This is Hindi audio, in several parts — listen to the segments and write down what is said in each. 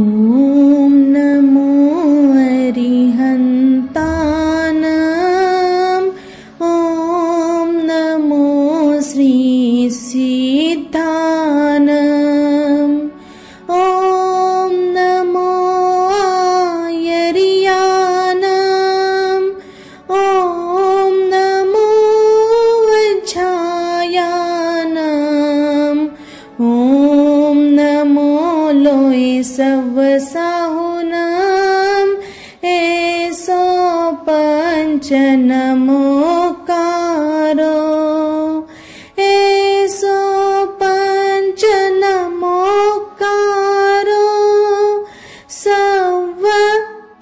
ॐ नमो अरिहन्तानां ॐ नमो श्री सिद्धानां ॐ नमो आयर्यानां ॐ नमो वज्झायानां ॐ नमो लोय सवसाहुनां ऐसो पंच नमोकारो ऐसो पंच नमोकारो सव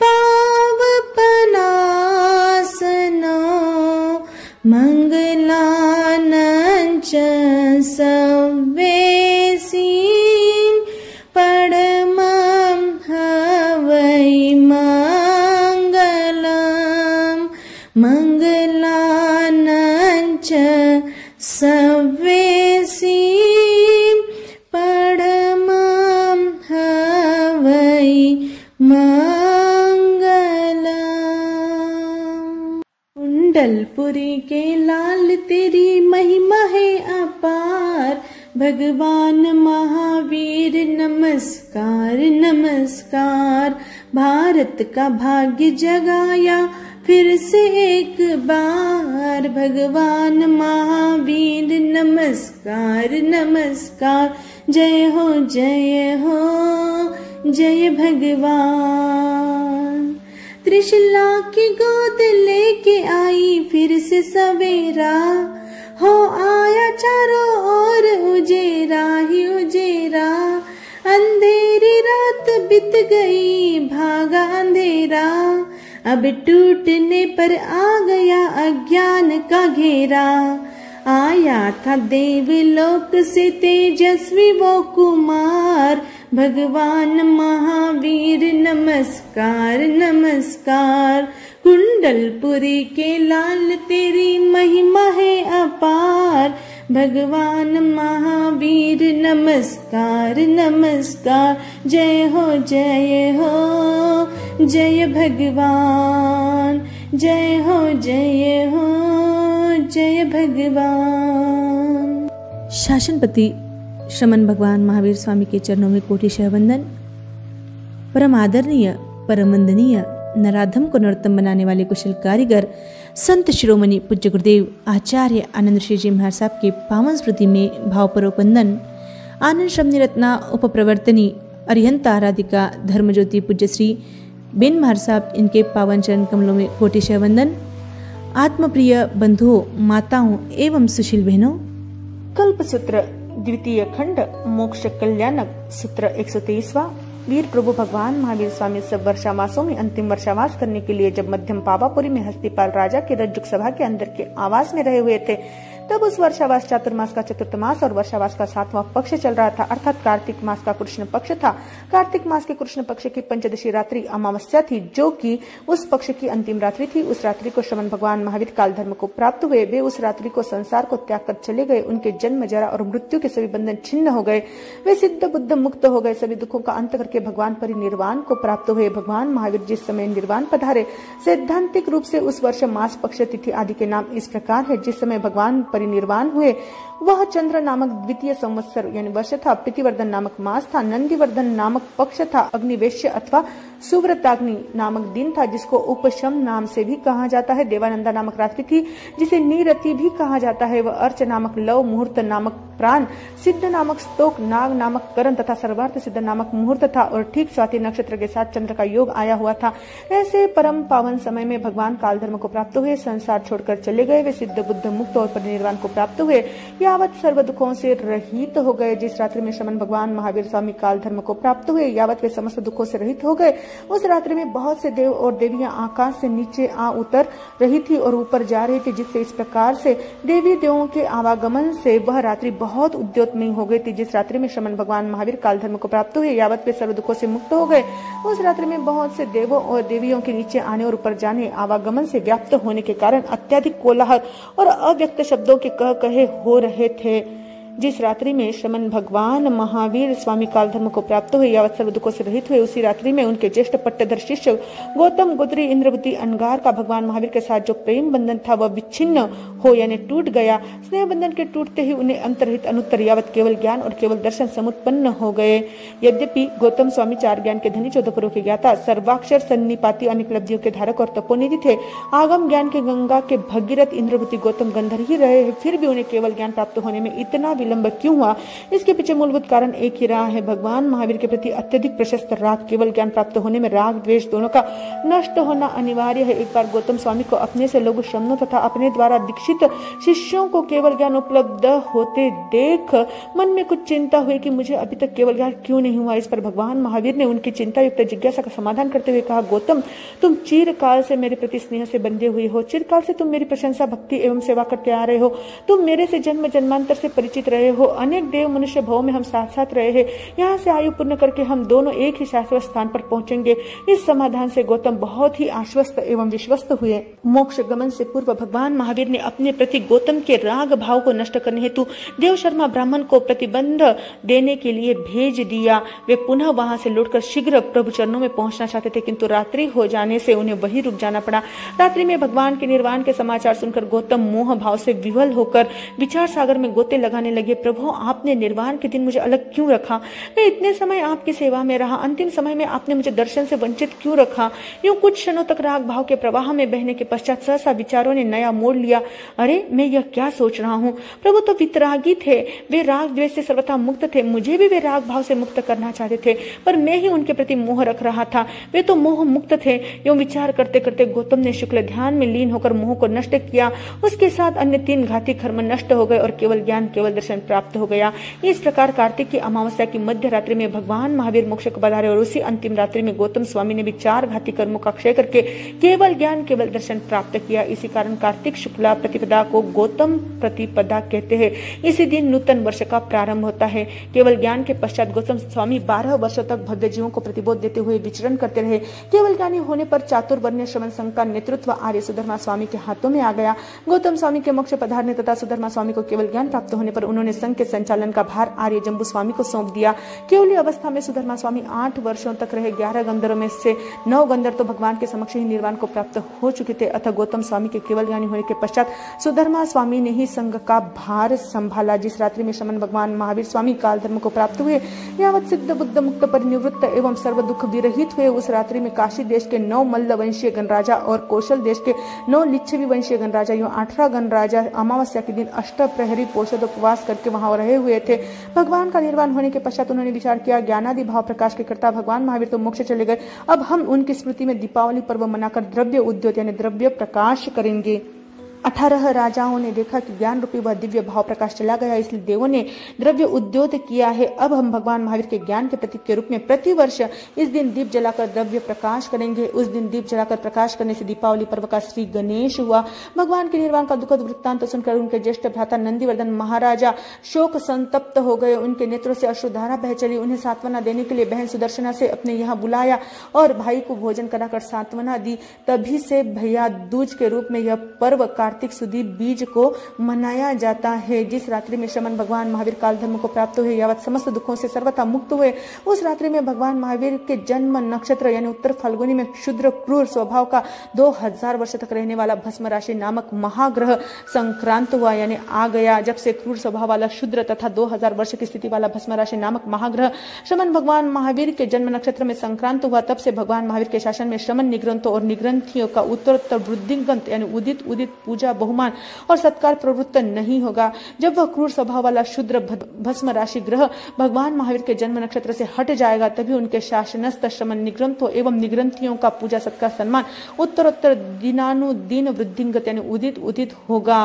पावपनासनो मंगलानंच सवेसीं परमं हवै मंगलम् मंगलानंच सवेसीं परमं हवै मंगलम्। कुंडलपुरी के लाल तेरी महिमा है अपार, भगवान महावीर नमस्कार नमस्कार। भारत का भाग्य जगाया फिर से एक बार, भगवान महावीर नमस्कार नमस्कार। जय हो जय भगवान। त्रिशला की गोद लेके आई फिर से सवेरा, हो आया चारों ओर उजेरा ही उजेरा। अंधेरी रात बीत गई भागा अंधेरा, अब टूटने पर आ गया अज्ञान का घेरा। आया था देवलोक से तेजस्वी वो कुमार, भगवान महावीर नमस्कार नमस्कार। कुंडलपुरी के लाल तेरी महिमा है अपार, भगवान महावीर नमस्कार नमस्कार। जय हो जय भगवान। जय हो जय भगवान। शासनपति श्रमण भगवान महावीर स्वामी के चरणों में कोटिशः वंदन। परम आदरणीय परम वंदनीय नराधम को नरोत्तम बनाने वाले कुशल कारीगर संत शिरोमणि पूज्य गुरुदेव आचार्य आनंद श्री जी महाराज साहब के पावन स्मृति में भावपूर्वक वंदन। आनंद श्रमणी रत्ना उपप्रवर्तनी अरिहंत आराधिका धर्मज्योति पूज्य श्री बेन महाराज साहब, इनके पावन चरण कमलों में कोटिशः वंदन। आत्मप्रिय बंधुओं, माताओं एवं सुशील बहनों, कल्पसूत्र द्वितीय खंड मोक्ष कल्याणक सूत्र 123वां। वीर प्रभु भगवान महावीर स्वामी सब वर्षावासों में अंतिम वर्षावास करने के लिए जब मध्यम पावापुरी में हस्तिपाल राजा के रज्जुक सभा के अंदर के आवास में रहे हुए थे, तब उस वर्षावास चातुर्मास का चतुर्थ मास और वर्षावास का 7वां पक्ष चल रहा था, अर्थात कार्तिक मास का कृष्ण पक्ष था। कार्तिक मास के कृष्ण पक्ष की पंचदशी रात्रि अमावस्या थी, जो कि उस पक्ष की अंतिम रात्रि थी। उस रात्रि को श्रमण भगवान महावीर काल धर्म को प्राप्त हुए। वे उस रात्रि को संसार को त्याग कर चले गए। उनके जन्म जरा और मृत्यु के सभी बंधन छिन्न हो गए। वे सिद्ध बुद्ध मुक्त हो गए। सभी दुखों का अंत करके भगवान परिनिर्वाण को प्राप्त हुए। भगवान महावीर जिस समय निर्वाण पधारे, सैद्धांतिक रूप से उस वर्ष मास पक्ष तिथि आदि के नाम इस प्रकार है। जिस समय भगवान परिनिर्वाण हुए वह चंद्र नामक द्वितीय संवत्सर यानी वर्ष था। प्रीतिवर्धन नामक मास था। नंदीवर्धन नामक पक्ष था। अग्निवेश्य अथवा सुव्रताग्नि नामक दिन था, जिसको उपशम नाम से भी कहा जाता है। देवानंदा नामक रात्रि थी, जिसे नीरति भी कहा जाता है। वह अर्च नामक लव, मुहूर्त नामक प्राण, सिद्ध नामक स्तोक, नाग नामक करण तथा सर्वार्थ सिद्ध नामक मुहूर्त था। और ठीक स्वाति नक्षत्र के साथ चंद्र का योग आया हुआ था। ऐसे परम पावन समय में भगवान काल धर्म को प्राप्त हुए, संसार छोड़कर चले गए। वे सिद्ध बुद्ध मुक्त और परिनिर्वाण को प्राप्त हुए, यावत सर्व दुखों से रहित हो गए। जिस रात्रि में श्रमण भगवान महावीर स्वामी काल धर्म को प्राप्त हुए, यावत वे समस्त दुखों से रहित हो गए। उस रात्रि में बहुत से देव और देवियां आकाश से नीचे आ उतर रही थी और ऊपर जा रही थी, जिससे इस प्रकार से देवी देवों के आवागमन से वह रात्रि बहुत उद्योतमयी हो गई थी। जिस रात्रि में श्रमण भगवान महावीर काल धर्म को प्राप्त हुए, यावत वे सर्व दुखों से मुक्त हो गए। उस रात्रि में बहुत से देवों और देवियों के नीचे आने और ऊपर जाने, आवागमन से व्याप्त होने के कारण अत्यधिक कोलाहल और अव्यक्त शब्दों के कह कहे हो रहे थे। जिस रात्रि में श्रमण भगवान महावीर स्वामी काल धर्म को प्राप्त हुए, यावत सर्व दुखों से रहित हुए, उसी रात्रि में उनके ज्येष्ठ पट्टधर शिष्य गौतम गोत्री इंद्रवती अंगार का भगवान महावीर के साथ जो प्रेम बंधन था वह विच्छिन्न हो यानी टूट गया। स्नेह बंधन के टूटते ही उन्हें अंतरहित अनुत्तर यावत केवल ज्ञान और केवल दर्शन समुत्पन्न हो गए। यद्यपि गौतम स्वामी 4 ज्ञान के धनी, 14 पुरों के ज्ञाता, सर्वाक्षर सन्निपाती, अनेक लब्धियों के धारक और तपोनिधि थे। आगम ज्ञान के गंगा के भगीरथ इंद्रवती गौतम गंधर्व ही रहे, फिर भी उन्हें केवल ज्ञान प्राप्त होने में इतना विलंब क्यों हुआ? इसके पीछे मूलभूत कारण एक ही रहा है, भगवान महावीर के प्रति अत्यधिक प्रशस्त राग। केवल ज्ञान प्राप्त होने में राग द्वेष दोनों का नष्ट होना अनिवार्य है। एक बार गौतम स्वामी को अपने से लघु श्रमणों तथा अपने द्वारा दीक्षित शिष्यों को केवल ज्ञान उपलब्ध होते देख मन में कुछ चिंता हुई कि मुझे अभी तक केवल ज्ञान क्यों नहीं हुआ। इस पर भगवान महावीर ने उनकी चिंता युक्त जिज्ञासा का समाधान करते हुए कहा, गौतम, तुम चिरकाल से मेरे प्रति स्नेह से बंधे हुए हो। चिरकाल से तुम मेरी प्रशंसा, भक्ति एवं सेवा करते आ रहे हो। तुम मेरे से जन्म जन्मांतर से परिचित रहे हो। अनेक देव मनुष्य भाव में हम साथ साथ रहे हैं। यहाँ से आयु पूर्ण करके हम दोनों एक ही शाश्वत स्थान पर पहुंचेंगे। इस समाधान से गौतम बहुत ही आश्वस्त एवं विश्वस्त हुए। मोक्ष गमन से पूर्व भगवान महावीर ने अपने प्रति गौतम के राग भाव को नष्ट करने हेतु देव शर्मा ब्राह्मण को प्रतिबंध देने के लिए भेज दिया। वे पुनः वहां से लौटकर शीघ्र प्रभु चरणों में पहुंचना चाहते थे, किंतु रात्रि हो जाने से उन्हें वहीं रुक जाना पड़ा। रात्रि में भगवान के निर्वाण के समाचार सुनकर गौतम मोह भाव से विवल होकर विचार सागर में गोते लगाने लगे। प्रभु, आपने निर्वाण के दिन मुझे अलग क्यों रखा? मैं इतने समय आपकी सेवा में रहा, अंतिम समय में आपने मुझे दर्शन से वंचित क्यों रखा? यूं कुछ क्षणों तक राग भाव के प्रवाह में बहने के पश्चात सहसा विचारों ने नया मोड़ लिया। अरे, मैं यह क्या सोच रहा हूँ? प्रभु तो वितरागी थे, वे राग द्वेष से सर्वथा मुक्त थे। मुझे भी वे राग भाव से मुक्त करना चाहते थे, पर मैं ही उनके प्रति मोह रख रहा था। वे तो मोह मुक्त थे। यूं विचार करते करते गौतम ने शुक्ल ध्यान में लीन होकर मोह को नष्ट किया। उसके साथ अन्य 3 घाती कर्म नष्ट हो गए और केवल ज्ञान, केवल दर्शन प्राप्त हो गया। इस प्रकार कार्तिक की अमावस्या की मध्य रात्रि में भगवान महावीर मोक्ष को पधारे और उसी अंतिम रात्रि में गौतम स्वामी ने भी 4 घाती कर्मों का क्षय करके केवल ज्ञान, केवल दर्शन प्राप्त किया। इसी कारण कार्तिक शुक्ला प्रतिपदा को गौतम प्रतिपदा कहते हैं। इसी दिन नूतन वर्ष का प्रारंभ होता है। केवल ज्ञान के पश्चात गौतम स्वामी 12 वर्षों तक भव्य जीवों को प्रतिबोध देते हुए विचरण करते रहे। केवल ज्ञानी होने पर चातुर्वर्ण्य श्रवण संघ का नेतृत्व आर्य सुधर्मा स्वामी के हाथों में आ गया। गौतम स्वामी के मोक्ष पधारने तथा सुधर्मा स्वामी को केवल ज्ञान प्राप्त होने पर उन्होंने संघ के संचालन का भार आर्य जम्बू स्वामी को सौंप दिया। केवली अवस्था में सुधर्मा स्वामी 8 वर्षों तक रहे। 11 गंधर्वों में से 9 गंधर्व तो भगवान के समक्ष ही निर्वाण को प्राप्त हो चुके थे। अतः गौतम स्वामी के केवल ज्ञानी होने के पश्चात सुधर्मा स्वामी ने ही संघ का भार संभाला। जिस रात्रि में श्रमण भगवान महावीर स्वामी काल धर्म को प्राप्त हुए, यावत सिद्ध बुद्ध मुक्त परिनिवृत्त एवं सर्व दुख विरहित हुए, उस रात्रि में काशी देश के 9 मल्ल वंशीय गणराजा और कौशल देश के 9 लिच्छवी वंशीय गणराजा, यूं 18 गणराजा अमावस्या के दिन अष्टप्रहरी पोषद उपवास करके वहां रहे हुए थे। भगवान का निर्वाण होने के पश्चात उन्होंने विचार किया, ज्ञानादि भाव प्रकाश के कर्ता भगवान महावीर तो मोक्ष चले गए, अब हम उनकी स्मृति में दीपावली पर्व मनाकर द्रव्य उद्योत यानी द्रव्य प्रकाश करेंगे। 18 राजाओं ने देखा कि ज्ञान रूपी वह दिव्य भाव प्रकाश चला गया, इसलिए देवों ने द्रव्य उद्योत किया है। अब हम भगवान महावीर के ज्ञान के प्रतीक के रूप में प्रतिवर्ष इस दिन दीप जलाकर द्रव्य प्रकाश करेंगे। उस दिन दीप जलाकर प्रकाश करने से दीपावली पर्व का श्री गणेश हुआ। भगवान के निर्वाण का दुखद वृत्तांत सुनकर उनके ज्येष्ठ भ्राता नंदीवर्धन महाराजा शोक संतप्त हो गए। उनके नेत्रों से अश्रुधारा बह चली। उन्हें सांत्वना देने के लिए बहन सुदर्शना से अपने यहाँ बुलाया और भाई को भोजन कराकर सांत्वना दी। तभी से भैया दूज के रूप में यह पर्व कार्तिक सुदी बीज को मनाया जाता है। जिस रात्रि में श्रमण भगवान महावीर काल धर्म को प्राप्त हुए, यावत समस्त दुखों से सर्वथा मुक्त हुए, उस रात्रि में भगवान महावीर के जन्म नक्षत्र यानी उत्तर फाल्गुनी में क्षुद्र क्रूर स्वभाव का 2000 वर्ष तक रहने वाला भस्म राशि नामक महाग्रह संक्रांत हुआ यानी आ गया। जब से क्रूर स्वभाव वाला क्षुद्र तथा 2000 वर्ष की स्थिति वाला भस्म राशि नामक महाग्रह श्रमण भगवान महावीर के जन्म नक्षत्र में संक्रांत हुआ, तब से भगवान महावीर के शासन में श्रमण निग्रंथों और निग्रंथियों का उत्तरोत्तर वृद्धिगंत यानी उदित उदित पूजा बहुमान और सत्कार प्रवृत्त नहीं होगा। जब वह क्रूर स्वभाव वाला शुद्र भस्म राशि ग्रह भगवान महावीर के जन्म नक्षत्र से हट जाएगा, तभी उनके शासनस्थ श्रमण निग्रंथों एवं निग्रंथियों का पूजा सत्कार सम्मान उत्तरोत्तर दिनानुदिन वृद्धिगत यानी उदित उदित होगा।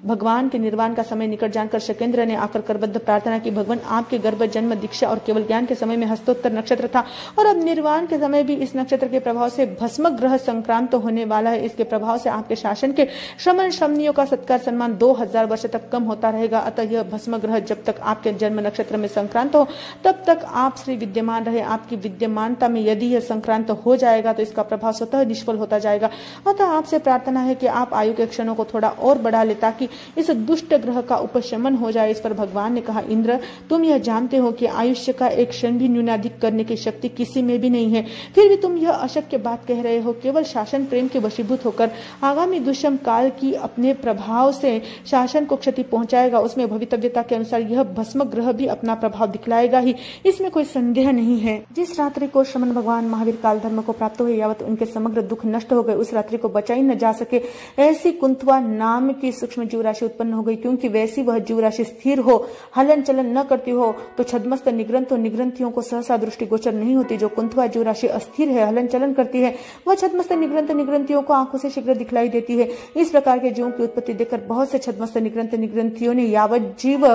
भगवान के निर्वाण का समय निकट जानकर शकेंद्र ने आकर करबद्ध प्रार्थना की, भगवान आपके गर्भ जन्म दीक्षा और केवल ज्ञान के समय में हस्तोत्तर नक्षत्र था और अब निर्वाण के समय भी इस नक्षत्र के प्रभाव से भस्म ग्रह संक्रांत होने वाला है। इसके प्रभाव से आपके शासन के श्रमण दुश्मन शमनियों का सत्कार सम्मान 2000 वर्ष तक कम होता रहेगा। अतः यह भस्म ग्रह जब तक आपके जन्म नक्षत्र में संक्रांत हो तब तक आप श्री विद्यमान रहे। आपकी विद्यमानता में यदि यह संक्रांत हो जाएगा तो इसका प्रभाव स्वतः निष्फल होता जाएगा। अतः आपसे प्रार्थना है कि आप आयु के क्षणों को थोड़ा और बढ़ा ले ताकि इस दुष्ट ग्रह का उपशमन हो जाए। इस पर भगवान ने कहा, इंद्र तुम यह जानते हो कि आयुष्य का एक क्षण भी न्यूनाधिक करने की शक्ति किसी में भी नहीं है, फिर भी तुम यह अशक्य बात कह रहे हो। केवल शासन प्रेम के वशीभूत होकर आगामी दुष्यम काल की अपने प्रभाव से शासन को क्षति पहुंचाएगा। उसमें भवितव्यता के अनुसार यह भस्म ग्रह भी अपना प्रभाव दिखलाएगा ही, इसमें कोई संदेह नहीं है। जिस रात्रि को श्रमण भगवान महावीर काल धर्म को प्राप्त हुए यावत उनके समग्र दुख नष्ट हो गए, उस रात्रि को बचाई न जा सके ऐसी कुंतवा नाम की सूक्ष्म जीव राशि उत्पन्न हो गई। क्योंकि वैसी वह जीव राशि स्थिर हो, हलन चलन न करती हो, तो छद्मस्त निग्रंथों निग्रंथियों को सहसा दृष्टि गोचर नहीं होती। जो कुंतवा जीव राशि अस्थिर है, हलन चलन करती है, वह छद्मस्त निग्रंथ निग्रंथियों को आंखों से शीघ्र दिखलाई देती है। इस प्रकार के जीवों की उत्पत्ति देखकर बहुत से छद्मस्त निग्रंथ निग्रंथियों ने यावत जीव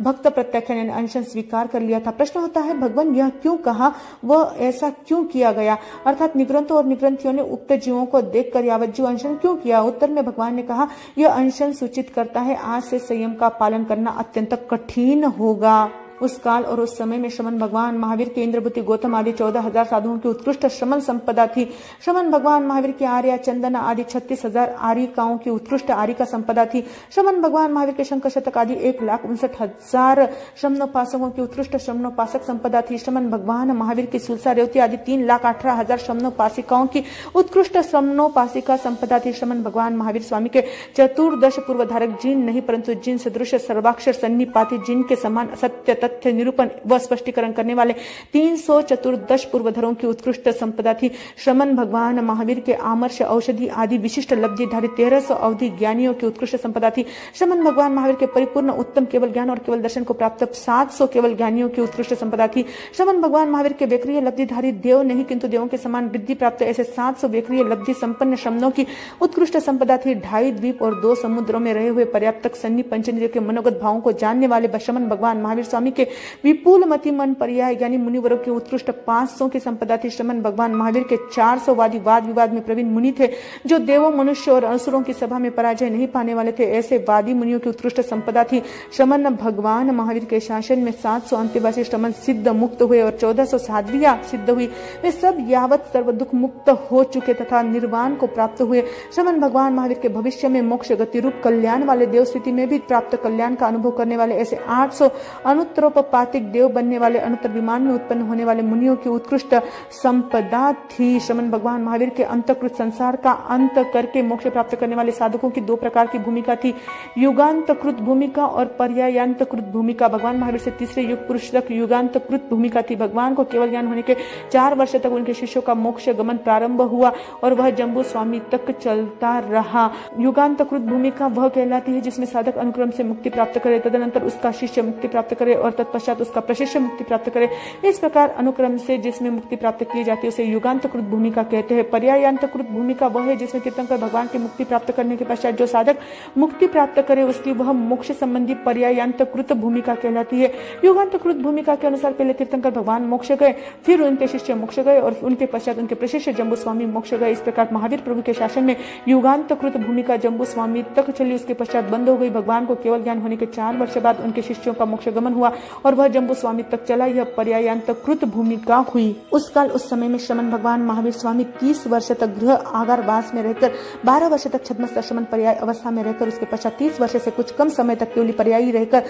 भक्त प्रत्याख्यान अनशन स्वीकार कर लिया था। प्रश्न होता है, भगवान यह क्यों कहा, वह ऐसा क्यों किया गया, अर्थात निग्रंथों और निग्रंथियों ने उक्त जीवों को देखकर यावत जीव अनशन क्यों किया। उत्तर में भगवान ने कहा, यह अनशन सूचित करता है आज से संयम का पालन करना अत्यंत कठिन होगा। उस काल और उस समय में श्रमण भगवान महावीर के इंद्रभूति गौतम आदि 14,000 साधुओं की उत्कृष्ट श्रमण संपदा थी। श्रमण भगवान महावीर की आर्या चंदन आदि 36,000 आरिकाओं की उत्कृष्ट आरिका संपदा थी। श्रमण भगवान महावीर के शंकर शतक आदि 1,59,000 श्रमणोपासकों की उत्कृष्ट श्रमणोपासक संपदा थी। श्रमण भगवान महावीर की सुलसा रेवती आदि 3,18,000 श्रमणोपासिकाओं की उत्कृष्ट श्रमणोपासिका संपदा थी। श्रमण भगवान महावीर स्वामी के 14 पूर्वधारक जिन नहीं परंतु जिन सदृश सर्वाक्षर सन्निपाति जिन के समान सत्य तथ्य निरूपण व स्पष्टीकरण करने वाले 314 पूर्वधरों की उत्कृष्ट संपदा थी। श्रमण भगवान महावीर के आमर्ष औषधि आदि विशिष्ट लब्धिधारी 1300 अवधि ज्ञानियों की उत्कृष्ट संपदा थी। श्रमण भगवान महावीर के परिपूर्ण उत्तम केवल ज्ञान और केवल दर्शन को प्राप्त 700 केवल ज्ञानियों की उत्कृष्ट संपदा थी। श्रमण भगवान महावीर के वेक्रिय लब्धिधारी देव नहीं किंतु देवों के समान वृद्धि प्राप्त ऐसे 700 वेक्रिय लब्धि संपन्न श्रमणों की उत्कृष्ट संपदा थी। 2.5 द्वीप और 2 समुद्रों में रहे हुए पर्याप्त सन्नी पंचेंद्रियों के मनोगत भावों को जानने वाले श्रमण भगवान महावीर स्वामी के विपुल मति मन पर्याय यानी मुनिवरों की उत्कृष्ट 500 की संपदा थी। श्रमण भगवान महावीर के 400 वादी वाद विवाद में प्रवीण मुनि थे, जो देवों मनुष्य और असुरों की सभा में पराजय नहीं पाने वाले थे। ऐसे वादी मुनियों की उत्कृष्ट संपदा थी। श्रमण भगवान महावीर के शासन में 700 अंत्यवासी श्रमण सिद्ध मुक्त हुए और 1400 साध्वियां सिद्ध हुई। वे सब यावत सर्व दुख मुक्त हो चुके तथा निर्वाण को प्राप्त हुए। श्रमण भगवान महावीर के भविष्य में मोक्ष गति रूप कल्याण वाले देव स्थिति में भी प्राप्त कल्याण का अनुभव करने वाले ऐसे 800 अनुत्तरोपपातिक देव बनने वाले अनुत्तर विमान में उत्पन्न होने वाले मुनियों की उत्कृष्ट संपदा थी। श्रमण भगवान महावीर के अंतकृत संसार का अंत करके मोक्ष प्राप्त करने वाले साधकों की 2 प्रकार की भूमिका थी, युगांतकृत भूमिका और पर्यायांतकृत भूमिका। भगवान महावीर से तीसरे युग पुरुष तक युगांतकृत भूमिका थी। भगवान को केवल ज्ञान होने के 4 वर्ष तक उनके शिष्यों का मोक्ष गमन प्रारंभ हुआ और वह जम्बू स्वामी तक चलता रहा। युगांतकृत भूमिका वह कहलाती है जिसमें साधक अनुक्रम से मुक्ति प्राप्त करे, तदनंतर उसका शिष्य मुक्ति प्राप्त करे और तत्पश्चात उसका प्रशिष्य मुक्ति प्राप्त करे। इस प्रकार अनुक्रम से जिसमें मुक्ति प्राप्त की जाती है उसे युगांतकृत भूमिका कहते हैं। पर्यायांतकृत भूमिका वह है जिसमें तीर्थंकर भगवान की मुक्ति प्राप्त करने के पश्चात जो साधक मुक्ति प्राप्त करे उसकी वह मोक्ष संबंधी पर्यायांतकृत भूमिका कहलाती है। युगांतकृत भूमिका के अनुसार पहले तीर्थंकर भगवान मोक्ष गए, फिर उनके शिष्य मोक्ष गए और उनके पश्चात उनके प्रशिष्य जम्बू स्वामी मोक्ष गए। इस प्रकार महावीर प्रभु के शासन में युगांतकृत भूमिका जम्बू स्वामी तक चली, उसके पश्चात बंद हो गई। भगवान को केवल ज्ञान होने के 4 वर्ष बाद उनके शिष्यों का मोक्ष गमन हुआ और वह जम्बू स्वामी तक चला। यह पर्यायांतकृत भूमिका हुई। उस काल उस समय में श्रमण भगवान महावीर स्वामी 30 वर्ष तक गृह आगारवास में रहकर 12 वर्ष तक छद्मस्त श्रमण पर्याय अवस्था में रहकर उसके पश्चात 30 वर्ष से कुछ कम समय तक केवली पर्यायी रहकर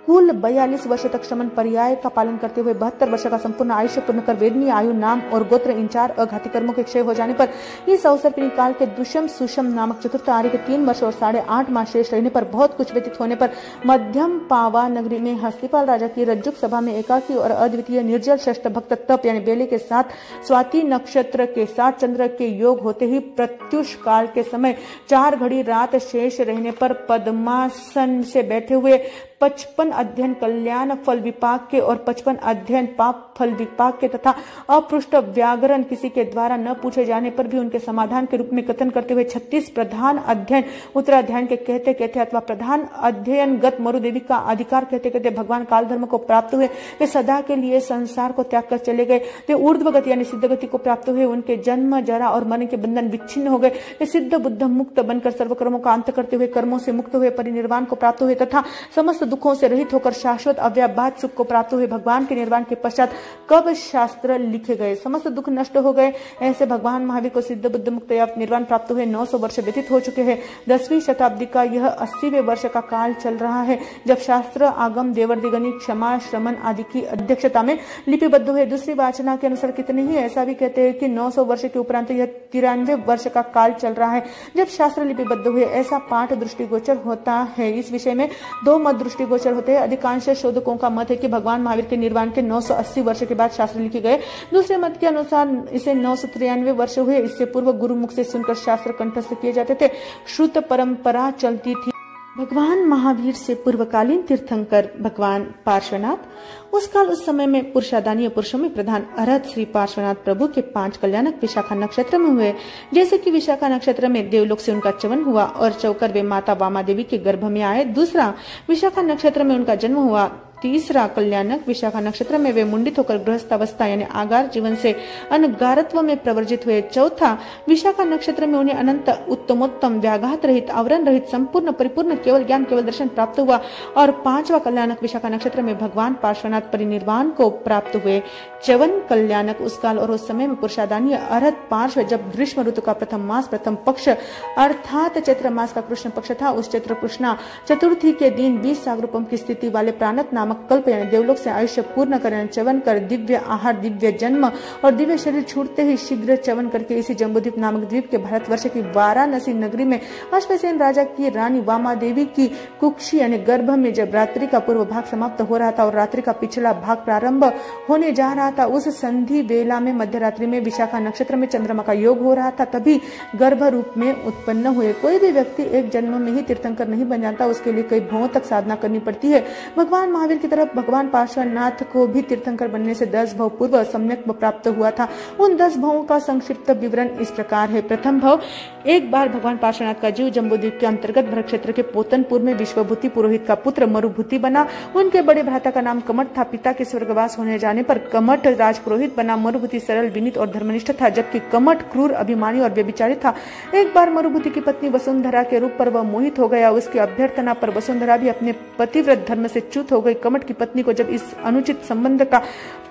कुल 42 वर्ष तक श्रमण पर्याय का पालन करते हुए 72 वर्ष का संपूर्ण आयुष्य पूर्ण कर वेदनीय आयु नाम और गोत्र इन 4 अघाती कर्मों के क्षय हो जाने पर इस अवसर पर काल के दुष्यम सुषम नामक चतुर्थ आर्य के 3 वर्ष और 8.5 मास शेष रहने पर बहुत कुछ व्यतीत होने पर मध्यम पावा नगरी में हस्तिपाल राजा की रज्जुक सभा में एकाकी और अद्वितीय निर्जल श्रेष्ठ भक्त तप यानी बेले के साथ स्वाति नक्षत्र के साथ चंद्र के योग होते ही प्रत्युष काल के समय 4 घड़ी रात शेष रहने पर पद्मासन से बैठे हुए 55 अध्ययन कल्याण फल विपाक के और 55 अध्ययन पाप फल विपाक के तथा अपृष्ट व्याकरण किसी के द्वारा न पूछे जाने पर भी उनके समाधान के रूप में कथन करते हुए 36 प्रधान अध्ययन उत्तराध्याय के कहते कहते अथवा प्रधान अध्ययनगत मरुदेवी का अधिकार कहते कहते भगवान काल धर्म को प्राप्त हुए। वे सदा के लिए संसार को त्याग कर चले गए। वे ऊर्ध्व गति यानी सिद्ध गति को प्राप्त हुए। उनके जन्म जरा और मरण के बंधन विच्छिन्न हो गए। वे सिद्ध बुद्ध मुक्त बनकर सर्व कर्मों का अंत करते हुए कर्मों से मुक्त हुए परिनिर्वाण को प्राप्त हुए तथा समस्त दुखों से रहित होकर शाश्वत अव्याबाद सुख को प्राप्त हुए। भगवान के निर्वाण के पश्चात कब शास्त्र लिखे गए, समस्त दुख नष्ट हो गए। ऐसे भगवान महावीर को सिद्ध बुद्ध मुक्त या निर्वाण प्राप्त हुए 900 वर्ष व्यतीत हो चुके हैं। 10वीं शताब्दी का यह 80वें वर्ष का काल चल रहा है जब शास्त्र आगम देवर दिगनी क्षमा श्रमण आदि की अध्यक्षता में लिपिबद्ध हुए। दूसरी वाचना के अनुसार कितने ही ऐसा भी कहते हैं कि 900 वर्ष के उपरांत यह 93वें वर्ष का काल चल रहा है जब शास्त्र लिपिबद्ध हुए। ऐसा पाठ दृष्टिगोचर होता है। इस विषय में दो मत दृष्टिगोचर होते हैं। अधिकांश शोधकों का मत है कि भगवान महावीर के निर्वाण के 980 वर्ष के बाद शास्त्र लिखे गए। दूसरे मत के अनुसार इसे 993 वर्ष हुए। इससे पूर्व गुरुमुख से सुनकर शास्त्र कंठस्थ किए जाते थे। श्रुत परंपरा चलती थी। भगवान महावीर से पूर्वकालीन तीर्थंकर भगवान पार्श्वनाथ उस काल उस समय में पुरुषादानीय पुरुषों में प्रधान अरहत श्री पार्श्वनाथ प्रभु के 5 कल्याणक विशाखा नक्षत्र में हुए। जैसे कि विशाखा नक्षत्र में देवलोक से उनका च्यवन हुआ और चौकर वे माता वामा देवी के गर्भ में आए। दूसरा विशाखा नक्षत्र में उनका जन्म हुआ। तीसरा कल्याणक विशाखा नक्षत्र में वे मुंडित होकर गृहस्थावस्था यानी आगार जीवन से अनगारत्व में प्रवर्जित हुए। चौथा विशाखा नक्षत्र में उन्हें अनंत उत्तमोत्तम व्याघात रहित आवरण रहित संपूर्ण परिपूर्ण केवल ज्ञान केवल दर्शन प्राप्त हुआ। और 5वां कल्याणक विशाखा नक्षत्र में भगवान पार्श्वनाथ परिनिर्वाण को प्राप्त हुए। च्यवन कल्याणक उस काल और उस समय में पुरुषादानीय अरहत पार्श्व जब ग्रीष्म ऋतु का प्रथम मास प्रथम पक्ष अर्थात चैत्र मास का कृष्ण पक्ष था। उस चैत्र कृष्णा चतुर्थी के दिन 20 सागरूपम की स्थिति वाले प्राणत कल्प यानी देवलोक से आयुष्य पूर्ण कर च्यवन कर दिव्य आहार दिव्य जन्म और दिव्य शरीर छूटते ही शीघ्र च्यवन करके इसी जम्बूद्वीप नामक द्वीप के भारतवर्ष की वाराणसी नगरी में अश्वसेन राजा की रानी वामा देवी की कुक्षी यानी गर्भ में जब रात्रि का पूर्व भाग समाप्त हो रहा था और रात्रि का पिछला भाग प्रारंभ होने जा रहा था, उस संधि बेला में मध्य रात्रि में विशाखा नक्षत्र में चंद्रमा का योग हो रहा था। तभी गर्भ रूप में उत्पन्न हुए। कोई भी व्यक्ति एक जन्म में ही तीर्थंकर नहीं बन जाता, उसके लिए कई भवों तक साधना करनी पड़ती है। भगवान महावीर की तरफ भगवान पार्श्वनाथ को भी तीर्थंकर बनने से 10 भव पूर्व सम्यक प्राप्त हुआ था। उन 10 भवों का संक्षिप्त विवरण इस प्रकार है। प्रथम भव, एक बार भगवान पार्श्वनाथ का जीव जम्बूद्वीप के अंतर्गत भरत क्षेत्र के पोतनपुर में विश्वभूति पुरोहित का पुत्र मरुभूति बना। उनके बड़े भ्राता का नाम कमठ था। पिता के स्वर्गवास होने जाने पर कमठ राजपुरोहित बना। मरुभूति सरल विनीत और धर्मनिष्ठ था, जबकि कमठ क्रूर अभिमानी और व्यभिचारी था। एक बार मरुभूति की पत्नी वसुंधरा के रूप पर वह मोहित हो गया। उसकी अभ्यर्थना पर वसुंधरा भी अपने पतिव्रत धर्म से च्युत हो गई। कमठ की पत्नी को जब इस अनुचित संबंध का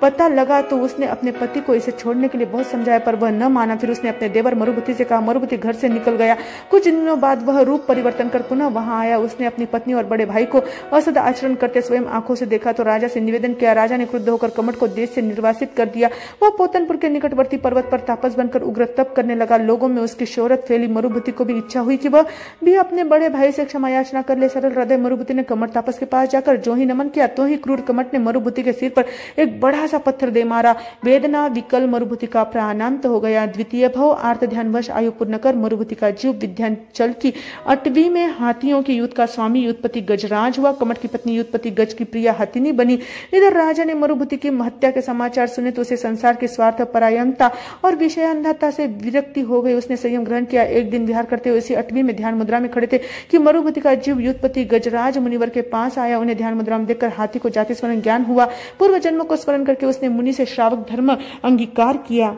पता लगा तो उसने अपने पति को इसे छोड़ने के लिए बहुत समझाया, पर वह न माना। फिर उसने अपने देवर मरुभूति से कहा। मरुभूति घर से निकल गया। कुछ दिनों बाद वह रूप परिवर्तन कर पुनः वहां आया। उसने अपनी पत्नी और बड़े भाई को असद आचरण करते स्वयं आंखों से देखा तो राजा से निवेदन किया। राजा ने क्रुद्ध होकर कमठ को देश से निर्वासित कर दिया। वह पोतनपुर के निकटवर्ती पर्वत पर तापस बनकर उग्र तप करने लगा। लोगों में उसकी शोहरत फैली। मरुभूति को भी इच्छा हुई कि वह भी अपने बड़े भाई से क्षमा याचना कर ले। सरल हृदय मरुभूति ने कमठ तापस के पास जाकर जो ही नमन किया तो ही क्रूर कमठ ने मरुभूति के सिर पर एक बड़ा सा पत्थर दे मारा। वेदना विकल मरुभूति का प्राणांत हो गया। द्वितीय भव, आर्त ध्यानवश आयु पूर्ण कर मरुभूति का जीव विंध्याचल की 8वीं में हाथियों की युद्ध का स्वामी युद्धपति गजराज हुआ। कमठ की पत्नी युद्धपति गज की प्रिया हथिनी बनी। इधर राजा ने मरुभूति की हत्या के समाचार सुने तो उसे संसार के स्वार्थ परायणता और विषयांधता से विरक्ति हो गई। उसने संयम ग्रहण किया। एक दिन विहार करते हुए इसी 8वीं में ध्यान मुद्रा में खड़े थे कि मरुभूति का जीव युद्धपति गजराज मुनिवर के पास आया। उन्हें ध्यान मुद्रा में देखकर हाथी को जाति स्मरण ज्ञान हुआ। पूर्व जन्म को स्मरण करके उसने मुनि से श्रावक धर्म अंगीकार किया।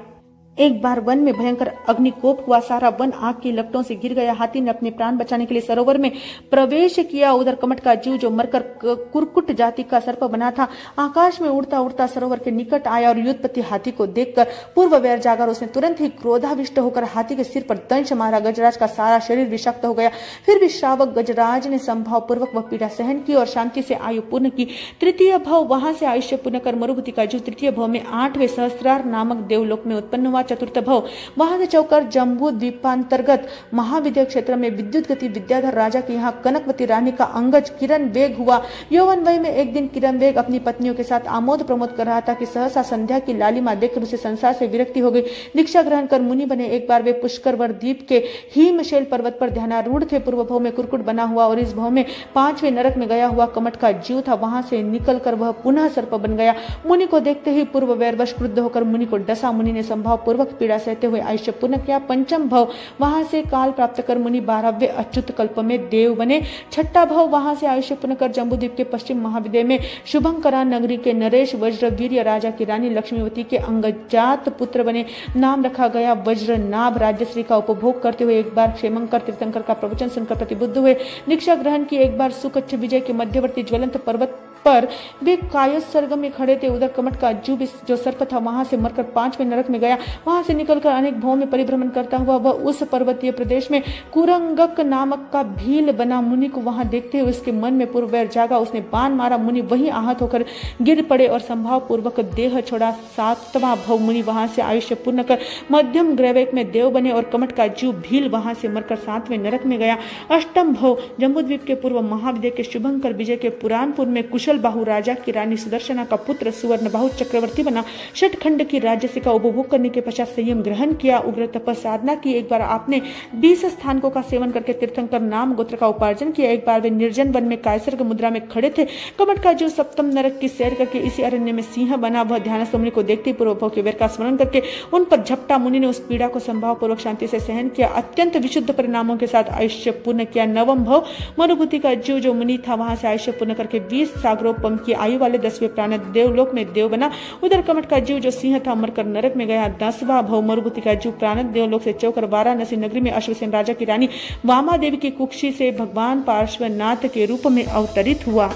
एक बार वन में भयंकर अग्निकोप हुआ। सारा वन आग की लपटों से घिर गया। हाथी ने अपने प्राण बचाने के लिए सरोवर में प्रवेश किया। उधर कमठ का जीव जो मरकर कुरकुट जाति का सर्प बना था, आकाश में उड़ता उड़ता सरोवर के निकट आया और युद्धपति हाथी को देखकर पूर्व वैर जागा। उसने तुरंत ही क्रोधाविष्ट होकर हाथी के सिर पर दंश मारा। गजराज का सारा शरीर विषाक्त हो गया। फिर भी श्रावक गजराज ने संभाव पूर्वक वह पीड़ा सहन की और शांति से आयु पूर्ण की। तृतीय भव, वहां से आयुष्य पूर्ण कर मरुभूति का जीव तृतीय भव में 8वें सहस्रार नामक देवलोक में उत्पन्न हुआ। हुआ चतुर्थ भव। वहां से चौकर जम्बू द्वीपांतर्गत महाविद्या क्षेत्र में विद्युत गति विद्याधर राजा के यहाँ कनकवती रानी का अंगज किरण वेग हुआ। यौवन वय में एक दिन किरण वेग अपनी पत्नियों के साथ आमोद प्रमोद कर रहा था कि सहसा संध्या की लालिमा देखकर उसे संसार से विरक्ति हो गई। दीक्षा ग्रहण कर मुनि बने। एक बार वे पुष्करवर द्वीप के हिमशैल पर्वत पर ध्यानारूढ़ थे। पूर्व भव में कुरकुट बना हुआ और इस भव में 5वें नरक में गया हुआ कमट का जीव था। वहां से निकलकर वह पुनः सर्प बन गया। मुनि को देखते ही पूर्व वैरवश क्रुद्ध होकर मुनि को डसा। मुनि ने संभाव पूर्वक पीड़ा सहते हुए आयुष्य पूर्ण किया। पंचम भव, वहां से काल प्राप्त कर मुनि 12वें अच्युत कल्प में देव बने। छठा भव, वहां से आयुष्य पूर्ण कर जम्बूद्वीप के पश्चिम महाविद्या में शुभंकरा नगरी के नरेश वज्रवीर्य राजा की रानी लक्ष्मीवती के अंगजात पुत्र बने। नाम रखा गया वज्रनाभ। राज्यश्री का उपभोग करते हुए एक बार क्षेमंकर तीर्थंकर का प्रवचन सुनकर प्रतिबुद्ध हुए। दीक्षा ग्रहण की। एक बार सुकच्छ विजय के मध्यवर्ती ज्वलंत पर्वत पर वे कायोत्सर्ग में खड़े थे। उधर कमट का जीव जो सर्प था वहां से मरकर 5वें नरक में गया। वहां से निकलकर अनेक भवों में परिभ्रमण करता हुआ वह उस पर्वतीय प्रदेश में कुरंगक नामक का भील बना। मुनि को वहां देखते हुए उसके मन में पूर्व वैर जागा। उसने बाण मारा। मुनि वहीं आहत होकर गिर पड़े और संभाव पूर्वक देह छोड़ा। 7वां भव, मुनि वहां से आयुष्य पूर्ण कर मध्यम ग्रैवेक में देव बने और कमट का जीव भील वहां से मरकर 7वें नरक में गया। अष्टम भव, जम्बूद्वीप के पूर्व महाविद्या के शुभंकर विजय के पुरानपुर में कुशल बाहु राजा की रानी सुदर्शना का पुत्र सुवर्ण बाहु चक्रवर्ती बना। षटखंड की राज्यश्री का उपभोग करने के पश्चात संयम ग्रहण किया। उग्र तपस साधना की। एक बार आपने 20 स्थानकों का सेवन करके तीर्थंकर नाम गोत्र का उपार्जन किया। एक बार वे निर्जन वन में कायसर्ग मुद्रा में खड़े थे। कमट का जीव सप्तम नरक की सैर करके इसी अरण्य में सिंह बना। वह ध्यानस्थ मुनि को देखते पूर्व भव के वैर का स्मरण करके उन पर झपटा। मुनि ने उस पीड़ा को संभाव पूर्वक शांति से सहन किया। अत्यंत विशुद्ध परिणामों के साथ आयुष्य पूर्ण किया। नवम भव, मनुभूति का जीव जो मुनि था वहां से आयुष्य पूर्ण करके 20 सागरोपम की आयु वाले 10वें प्राण देवलोक में देव बना। उधर कमट का जीव जो सिंह था मरकर नरक में गया। 10वां भव, मरुभूति का जीव प्राण देवलोक से चौकर वाराणसी नगरी में अश्वसेन राजा की रानी वामा देवी की कुक्षी से भगवान पार्श्वनाथ के रूप में अवतरित हुआ।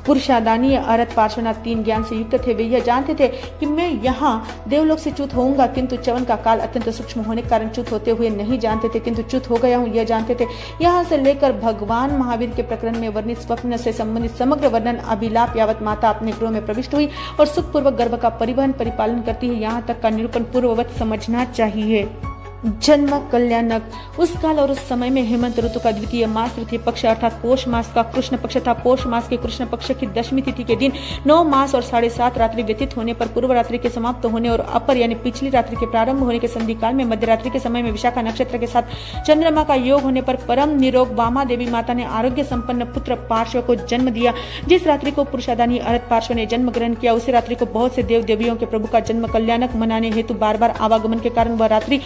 पुरुषादानीय अरथ पार्श्वनाथ 3 ज्ञान से युक्त थे। वे यह जानते थे कि मैं यहाँ देवलोक से च्युत होऊंगा, किंतु च्यवन का काल अत्यंत सूक्ष्म होने के कारण च्युत होते हुए नहीं जानते थे, किंतु च्युत हो गया हूँ यह जानते थे। यहाँ से लेकर भगवान महावीर के प्रकरण में वर्णित स्वप्न से संबंधित समग्र वर्णन अभिलाप यावत माता अपने गृह में प्रविष्ट हुई और सुखपूर्वक गर्भ का परिवहन परिपालन करती है, यहाँ तक का निरूपण पूर्ववत समझना चाहिए। जन्म कल्याणक। उस काल और उस समय में हेमंत ऋतु का द्वितीय मास तृतीय पक्ष अर्थात पोष मास का कृष्ण पक्ष था। पोष मास के कृष्ण पक्ष की 10वीं तिथि के दिन 9 मास और 7.5 रात्रि व्यतीत होने पर पूर्व रात्रि के समाप्त होने और अपर यानी पिछली रात्रि के प्रारंभ होने के संधि काल में मध्य रात्रि के समय में विशाखा नक्षत्र के साथ चंद्रमा का योग होने पर परम निरोग वामा देवी माता ने आरोग्य संपन्न पुत्र पार्श्व को जन्म दिया। जिस रात्रि को पुरुषादानी अरथ पार्श्व ने जन्म ग्रहण किया उसी रात्रि को बहुत से देव देवियों के प्रभु का जन्म कल्याणक मनाने हेतु बार बार आवागमन के कारण वह रात्रि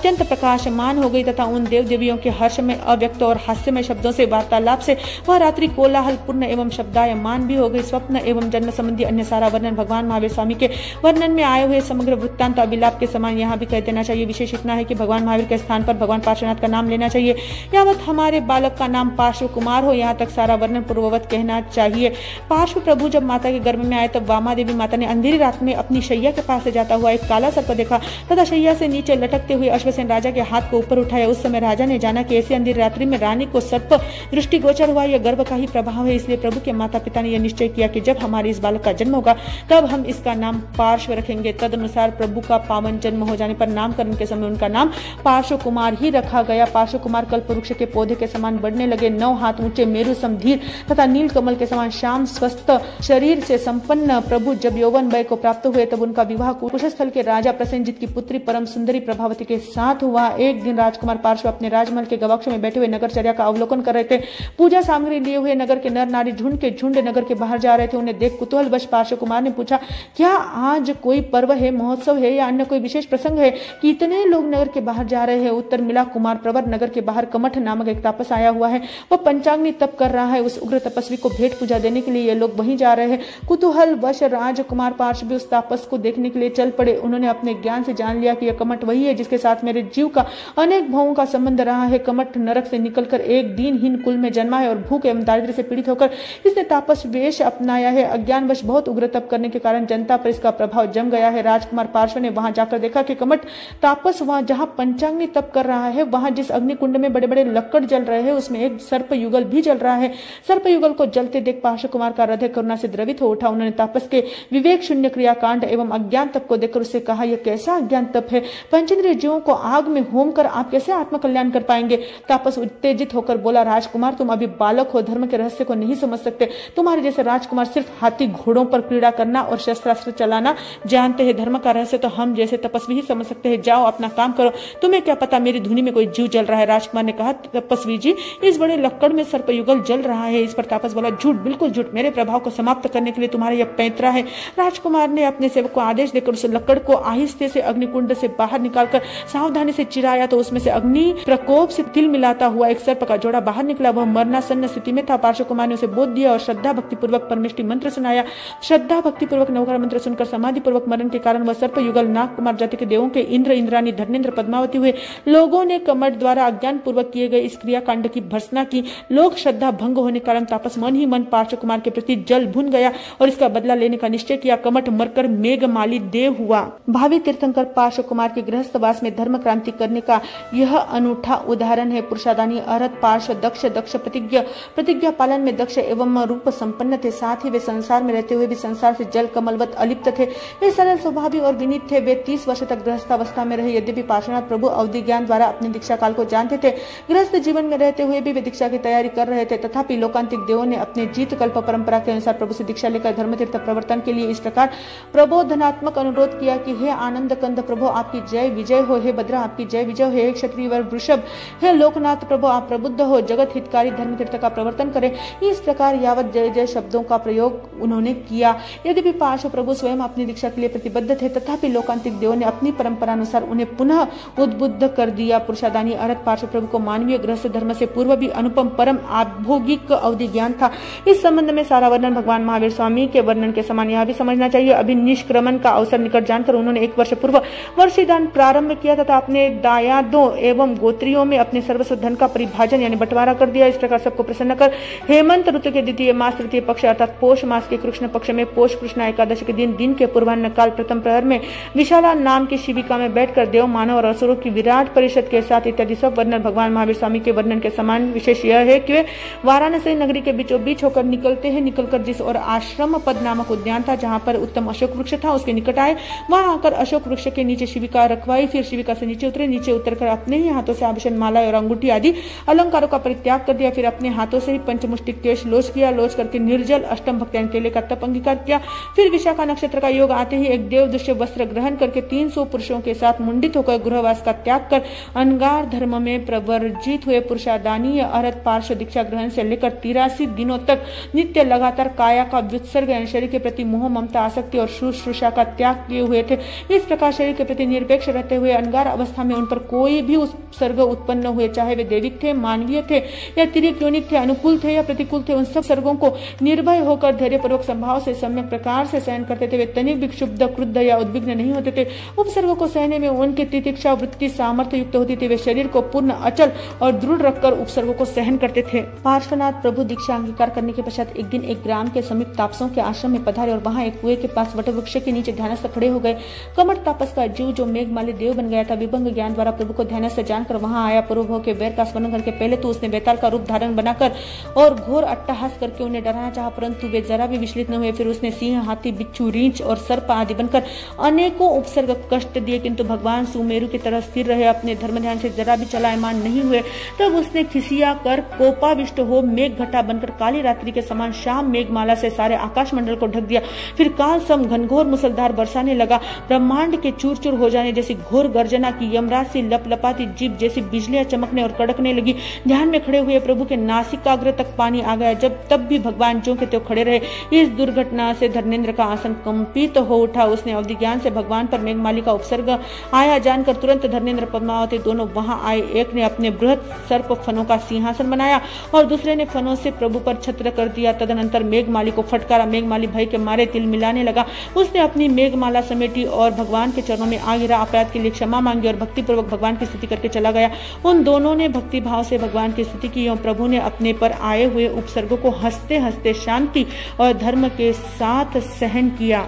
अत्यंत प्रकाशमान हो गई तथा उन देव देवियों के हर्ष में अव्यक्त और हास्यमय शब्दों से वार्तालाप से वह रात्रि कोलाहल पूर्ण एवं शब्दायमान भी हो गई। स्वप्न एवं जन्म संबंधी अन्य सारा वर्णन भगवान महावीर स्वामी के वर्णन में आए हुए समग्र वृत्तांत अभिलाप के समान यहाँ भी कह देना चाहिए। विशेष इतना है कि भगवान महावीर के स्थान पर भगवान पार्श्वनाथ का नाम लेना चाहिए। यावत हमारे बालक का नाम पार्श्व कुमार हो यहाँ तक सारा वर्णन पूर्ववत कहना चाहिए। पार्श्व प्रभु जब माता के गर्भ में आए तब वामा देवी माता ने अंधेरी रात में अपनी शैया के पास से जाता हुआ एक काला सर्प देखा तथा शैया से नीचे लटकते हुए अश्वसेन राजा के हाथ को ऊपर उठाया। उस समय राजा ने जाना कि ऐसी अंधेरी रात्रि में रानी को सर्प दृष्टिगोचर हुआ। यह गर्भ का ही प्रभाव है। इसलिए प्रभु के माता पिता ने यह निश्चय किया कि जब हमारे इस बालक का जन्म होगा तब हम इसका नाम पार्श्व रखेंगे। तदनुसार प्रभु का पावन जन्म हो जाने पर नामकरण के समय उनका नाम पार्श्व कुमार ही रखा गया। पार्श्व कुमार कल्प वृक्ष के पौधे के समान बढ़ने लगे। 9 हाथ ऊंचे मेरु समधीर तथा नील कमल के समान श्याम स्वस्थ शरीर से संपन्न प्रभु जब यौवन वय को प्राप्त हुए तब उनका विवाह कुशस्थल के राजा प्रसेनजित की पुत्री परम सुंदरी प्रभावती के साथ हुआ। एक दिन राजकुमार पार्श्व अपने राजमहल के गवाक्ष में बैठे हुए नगरचर्या का अवलोकन कर रहे थे। पूजा सामग्री लिए हुए नगर के नर नारी झुंड के झुंड नगर के बाहर जा रहे थे। उन्हें देख कुतूहलवश पार्श्व कुमार ने पूछा, क्या आज कोई पर्व है, महोत्सव है या अन्य कोई विशेष प्रसंग है कि इतने लोग नगर के बाहर जा रहे हैं? उत्तर मिला, कुमार प्रवर नगर के बाहर कमठ नामक एक तापस आया हुआ है। वह पंचाग्नि तप कर रहा है। उस उग्र तपस्वी को भेंट पूजा देने के लिए ये लोग वहीं जा रहे हैं। कुतूहलवश राजकुमार पार्श्व भी उस तापस को देखने के लिए चल पड़े। उन्होंने अपने ज्ञान से जान लिया कि यह कमठ वही है जिसके साथ में मेरे जीव का अनेक भावों का संबंध रहा है। कमठ नरक से निकलकर एक दीनहीन कुल में जन्मा है और भूख एवं दारिद्र्य से पीड़ित होकर इसने तापस वेश अपनाया है। अज्ञानवश बहुत उग्र तप करने के कारण जनता पर इसका प्रभाव जम गया है। राजकुमार पार्श्व ने वहां जाकर देखा कि कमठ तापस वहां जहां पंचाग्नि तप कर रहा है, वहां जिस अग्निकुंड में बड़े बड़े लक्कड़ जल रहे हैं उसमें एक सर्प युगल भी जल रहा है। सर्प युगल को जलते देख पार्श्व कुमार का हृदय करुणा से द्रवित हो उठा। उन्होंने तापस के विवेक शून्य क्रियाकांड एवं अज्ञान तप को देखकर उससे कहा, यह कैसा अज्ञान तप है? पंचेंद्रिय जीवों को आग में होम कर आप कैसे आत्म कल्याण कर पाएंगे? तापस उत्तेजित होकर बोला, राजकुमार तुम अभी बालक हो, धर्म के रहस्य को नहीं समझ सकते। तुम्हारे जैसे राजकुमार सिर्फ हाथी घोड़ों पर क्रीड़ा करना और शस्त्रास्त्र चलाना जानते हैं। धर्म का रहस्य तो हम जैसे तपस्वी ही समझ सकते हैं। जाओ अपना काम करो, तुम्हें क्या पता मेरी धुनी में कोई जीव जल रहा है। राजकुमार ने कहा, तपस्वी जी इस बड़े लक्कड़ में सर्पयुगल जल रहा है। इस पर तापस बोला, झूठ, बिल्कुल झूठ। मेरे प्रभाव को समाप्त करने के लिए तुम्हारा यह पैंतरा है। राजकुमार ने अपने सेवक को आदेश देकर उस लक्कड़ को आहिस्ते से अग्निकुंड से बाहर निकालकर सावधानी से चिराया तो उसमें से अग्नि प्रकोप से तिल मिलाता हुआ एक सर्प का जोड़ा बाहर निकला। वह मरणासन्न स्थिति में था। पार्श्व कुमार ने उसे बोध दिया और श्रद्धा भक्ति पूर्वक परमेष्टि मंत्र सुनाया। श्रद्धा भक्ति पूर्वक नवग्रह मंत्र सुनकर समाधि पूर्वक मरण के कारण वह सर्प युगल नाग कुमार जाति के देवों के इंद्र, इंद्रानी, धर्मेंद्र, पद्मावती हुए। लोगों ने कमठ द्वारा अज्ञान पूर्वक किए गए इस क्रियाकांड की भर्त्सना की। लोक श्रद्धा भंग होने के कारण तापस मन ही मन पार्श्व कुमार के प्रति जल भुन गया और इसका बदला लेने का निश्चय किया। कमठ मरकर मेघमाली देव हुआ। भावी तीर्थंकर पार्श्व कुमार के गृहस्थवास में धर्म क्रांति करने का यह अनूठा उदाहरण है। पुरुषादानी अरहत पार्श्व दक्ष प्रतिज्ञा पालन में दक्ष एवं रूप संपन्न थे। साथ ही वे संसार में रहते हुए भी संसार से जल कमलवत अलिप्त थे। वे सरल स्वभावी और विनीत थे। वे 30 वर्ष तक गृहस्थावस्था में रहे। यद्यपि पार्श्वनाथ प्रभु अवधि ज्ञान द्वारा अपने दीक्षा काल को जानते थे, गृहस्थ जीवन में रहते हुए भी वे दीक्षा की तैयारी कर रहे थे। तथापि लोकांतिक देवों ने अपने जीत कल्प परंपरा के अनुसार प्रभु से दीक्षा लेकर धर्मतीर्थ प्रवर्तन के लिए इस प्रकार प्रबोधनात्मक अनुरोध किया कि हे आनंद कंद प्रभु आपकी जय विजय हो, हे भद्रा आपकी जय विजय हो, हे क्षत्रिय वर वृषभ, हे लोकनाथ प्रभु आप प्रबुद्ध हो, जगत हितकारी धर्मतीर्थ का प्रवर्तन करें। इस प्रकार यावत जय जय शब्दों का प्रयोग उन्होंने किया। यद्यपि पार्श्व प्रभु स्वयं अपनी दीक्षा के लिए प्रतिबद्ध थे, तथापि लोकांतिक देवों ने अपनी परंपरा अनुसार उन्हें पुनः उद्बुद्ध कर दिया। पुरुषादानी अरहत पार्श्व प्रभु को मानवीय गृहस्थ धर्म से पूर्व भी अनुपम परम आभोगिक अवधि ज्ञान था। इस संबंध में सारा वर्णन भगवान महावीर स्वामी के वर्णन के समान यहाँ भी समझना चाहिए। अभी निष्क्रमण का अवसर निकट जानकर उन्होंने 1 वर्ष पूर्व वर्षीदान प्रारंभ किया तथा अपने दायादों एवं गोत्रियों में अपने सर्वस्व धन का परिभाजन यानी बंटवारा कर दिया। इस प्रकार सबको प्रसन्न कर हेमंत ऋतु के द्वितीय मास तृतीय पक्ष अर्थात पोष मास के कृष्ण पक्ष में पोष कृष्ण एकादशी के दिन के पूर्वाह्न काल प्रथम प्रहर में विशाला नाम की शिविका में बैठकर देव मानव और असुरों की विराट परिषद के साथ इत्यादि सब वर्णन भगवान महावीर स्वामी के वर्णन के समान। विशेष यह है कि वे वाराणसी नगरी के बीचों बीच होकर निकलते हैं। निकलकर जिस और आश्रम पद नामक उद्यान था जहाँ पर उत्तम अशोक वृक्ष था उसके निकट आए। वहां आकर अशोक वृक्ष के नीचे शिविका रखवाई। फिर शिविका से नीचे उतरे। नीचे उतरकर अपने ही हाथों से आभूषण माला और अंगूठी आदि अलंकारों का परित्याग कर दिया। फिर अपने हाथों से ही पंचमुष्टिक केश लोच किया। लोच करके निर्जल अष्टम भक्त्यान केले का तप अंगीकार किया। फिर विशाखा नक्षत्र का योग आते ही एक देव दृश्य वस्त्र ग्रहण करके 300 पुरुषों के साथ मुंडित होकर गृहवास का त्याग कर अनगार धर्म में प्रवर्जित हुए। पुरुषादानी अरहत पार्श्व दीक्षा ग्रहण से लेकर 83 दिनों तक नित्य लगातार काया का व्युत्सर्ग शरीर के प्रति मोह ममता आसक्ति और शुश्रूषा का त्याग किए हुए थे। इस प्रकार शरीर के प्रति निरपेक्ष रहते हुए अनगार अवस्था में उन पर कोई भी उत्सर्ग उत्पन्न हुए, चाहे वे दैविक थे, मानवीय थे या तिर्यक योनिक थे, अनुकूल थे या प्रतिकूल थे, उन सब सर्गों को निर्भय होकर धैर्यपूर्वक संभाव से सम्यक प्रकार से सहन करते थे। वे तनिक भी क्षुब्ध, क्रुद्ध या उद्विग्न नहीं होते थे। उपसर्गों को सहने में उनकी तितिक्षा वृत्ति सामर्थ्य युक्त होती थी। वे शरीर को पूर्ण अचल और दृढ़ रखकर उपसर्गों को सहन करते थे। पार्श्वनाथ प्रभु दीक्षा अंगीकार करने के पश्चात एक दिन एक ग्राम के समीप तापसों के आश्रम में पधारे और वहां एक कुएं के पास वटवृक्ष के नीचे ध्यानस्थ खड़े हो गए। कमठ तापस का जीव जो मेघमाली देव बन गया था, विभंग ज्ञान द्वारा प्रभु को ध्यानस्थ जानकर वहां आया। पूर्व हो के वैर का स्मरण करके पहले तो उसने बेताल का रूप धारण बनाकर और घोर अट्टहास करके उन्हें डराना चाहा, परंतु वे जरा भी विचलित न हुए। फिर उसने सिंह, हाथी, बिच्छू, रींछ और सर्प आदि बनकर अनेकों उपसर्ग कष्ट दिए, किंतु भगवान सुमेरु की तरह स्थिर रहे, अपने धर्म ध्यान से जरा भी चलायमान नहीं हुए। तब उसने खिसिया कर कोपाविष्ट हो मेघ घटा बनकर काली रात्रि के समान शाम मेघमाला से सारे आकाश मंडल को ढक दिया। फिर काल सम घनघोर मुसलधार बरसाने लगा। ब्रह्मांड के चूर चूर हो जाने जैसी घोर गर्जना की, यमराज सी लपलपाती जीभ जैसी बिजलियां चमकने और कड़कने लगी। ध्यान में खड़े हुए प्रभु के नासिकाग्र तक पानी आ गया। जब तब भी भगवान जो के त्यों खड़े रहे। इस दुर्घटना से धर्मेंद्र का आसन कंपित हो उठा। उसने अवधि ज्ञान से भगवान पर मेघमाली का उपसर्ग आया जानकर तुरंत धर्मेंद्र पद्मावती दोनों वहां आए। एक ने अपने बृहत सर्प फनों का सिंहासन बनाया और दूसरे ने फनों से प्रभु पर छत्र कर दिया। तदनंतर मेघमाली को फटकारा। मेघमाली भय के मारे तिल मिलाने लगा। उसने अपनी मेघमाला समेटी और भगवान के चरणों में आ गिरा। अपराध के लिए क्षमा मांगी। मांगी और भक्तिपूर्वक भगवान की स्तुति करके चला गया। उन दोनों ने भक्ति भाव से भगवान की स्तुति की और प्रभु ने अपने पर आए हुए उपसर्गों को हंसते हंसते शांति और धर्म के साथ सहन किया।